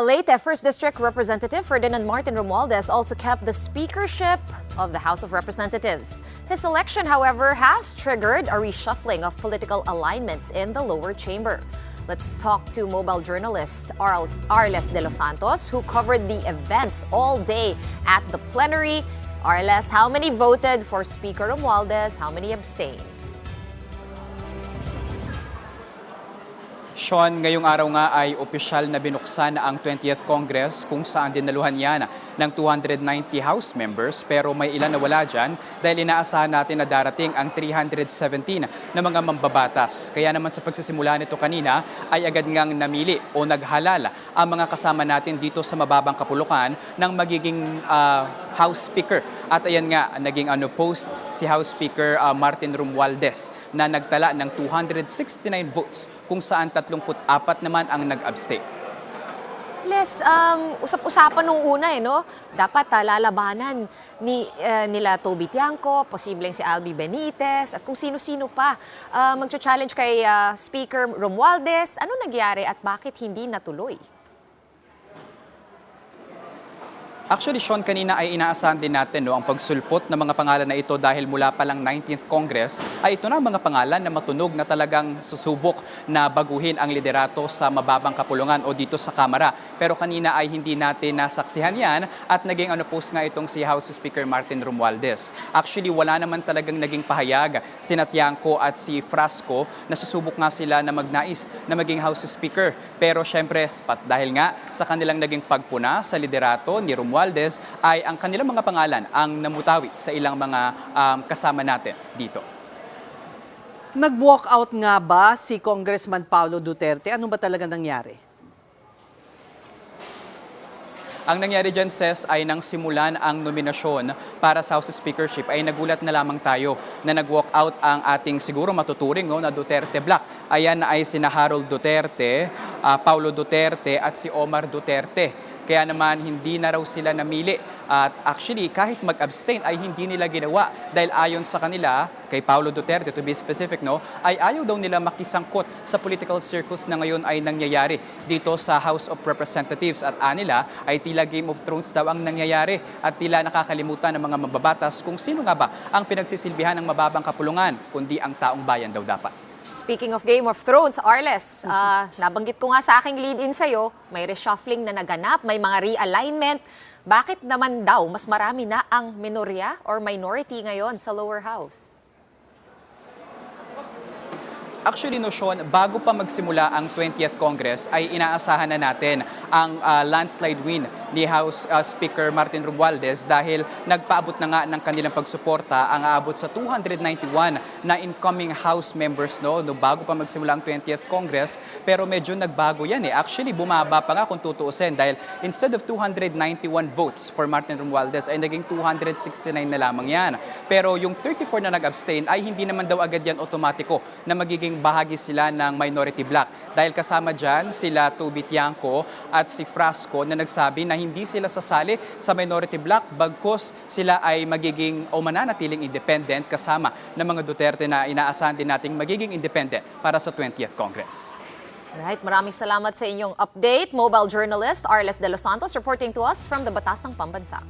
Leyte First District Representative Ferdinand Martin Romualdez also kept the speakership of the House of Representatives. His election, however, has triggered a reshuffling of political alignments in the lower chamber. Let's talk to mobile journalist Arles de los Santos, who covered the events all day at the plenary. Arles, how many voted for Speaker Romualdez? How many abstained? Sean, ngayong araw nga ay opisyal na binuksan ang 20th Congress kung saan dinaluhan yan ng 290 House members, pero may ilan na wala dyan dahil inaasahan natin na darating ang 317 na mga mambabatas. Kaya naman sa pagsisimula nito kanina ay agad ngang namili o naghalal ang mga kasama natin dito sa mababang kapulukan ng magiging House Speaker. At ayan nga, naging post si House Speaker Martin Romualdez na nagtala ng 269 votes kung saan 34 naman ang nag-abstain. Les, usap-usapan nung una no? Dapat lalabanan nila Toby Tiangco, posibleng si Albi Benitez, at kung sino-sino pa mag-challenge kay Speaker Romualdez. Ano nangyari at bakit hindi natuloy? Actually, Sean, kanina ay inaasahan din natin ang pagsulpot ng mga pangalan na ito dahil mula pa lang 19th Congress ay ito na mga pangalan na matunog na talagang susubok na baguhin ang liderato sa mababang kapulungan o dito sa Kamara. Pero kanina ay hindi natin nasaksihan yan at naging post nga itong si House Speaker Martin Romualdez. Actually, wala naman talagang naging pahayag si Tiangco at si Frasco na susubok nga sila na magnais na maging House Speaker. Pero syempre, dahil nga sa kanilang naging pagpuna sa liderato ni Romualdez, ay ang kanilang mga pangalan ang namutawi sa ilang mga kasama natin dito. Nag-walk out nga ba si Congressman Paulo Duterte? Ano ba talaga nangyari? Ang nangyari dyan, Ses, ay nang simulan ang nominasyon para sa House Speakership ay nagulat na lamang tayo na nag-walk out ang ating siguro matuturing na Duterte Block. Ayan ay sina Harold Duterte, Paulo Duterte at si Omar Duterte. Kaya naman hindi na raw sila namili at actually kahit mag-abstain ay hindi nila ginawa dahil ayon sa kanila, kay Paulo Duterte to be specific, ay ayaw daw nila makisangkot sa political circus na ngayon ay nangyayari dito sa House of Representatives at anila ay tila Game of Thrones daw ang nangyayari at tila nakakalimutan ng mga mababatas kung sino nga ba ang pinagsisilbihan ng mababang kapulungan kundi ang taong bayan daw dapat. Speaking of Game of Thrones, Arles, nabanggit ko nga sa aking lead-in sa'yo, may reshuffling na naganap, may mga realignment. Bakit naman daw mas marami na ang minorya or minority ngayon sa lower house? Actually, Sean, bago pa magsimula ang 20th Congress ay inaasahan na natin ang landslide win ni House Speaker Martin Romualdez dahil nagpaabot na nga ng kanilang pagsuporta ang aabot sa 291 na incoming House members bago pa magsimula ang 20th Congress. Pero medyo nagbago yan Actually, bumaba pa nga kung tutuusin dahil instead of 291 votes for Martin Romualdez ay naging 269 na lamang yan. Pero yung 34 na nag-abstain ay hindi naman daw agad yan otomatiko na magiging bahagi sila ng minority bloc. Dahil kasama dyan sila Toby Tiangco at si Frasco na nagsabi na hindi sila sasali sa minority bloc bagkus sila ay magiging o mananatiling independent kasama ng mga Duterte na inaasahan din nating magiging independent para sa 20th Congress. Right, maraming salamat sa inyong update. Mobile journalist Arles de los Santos reporting to us from the Batasang Pambansa.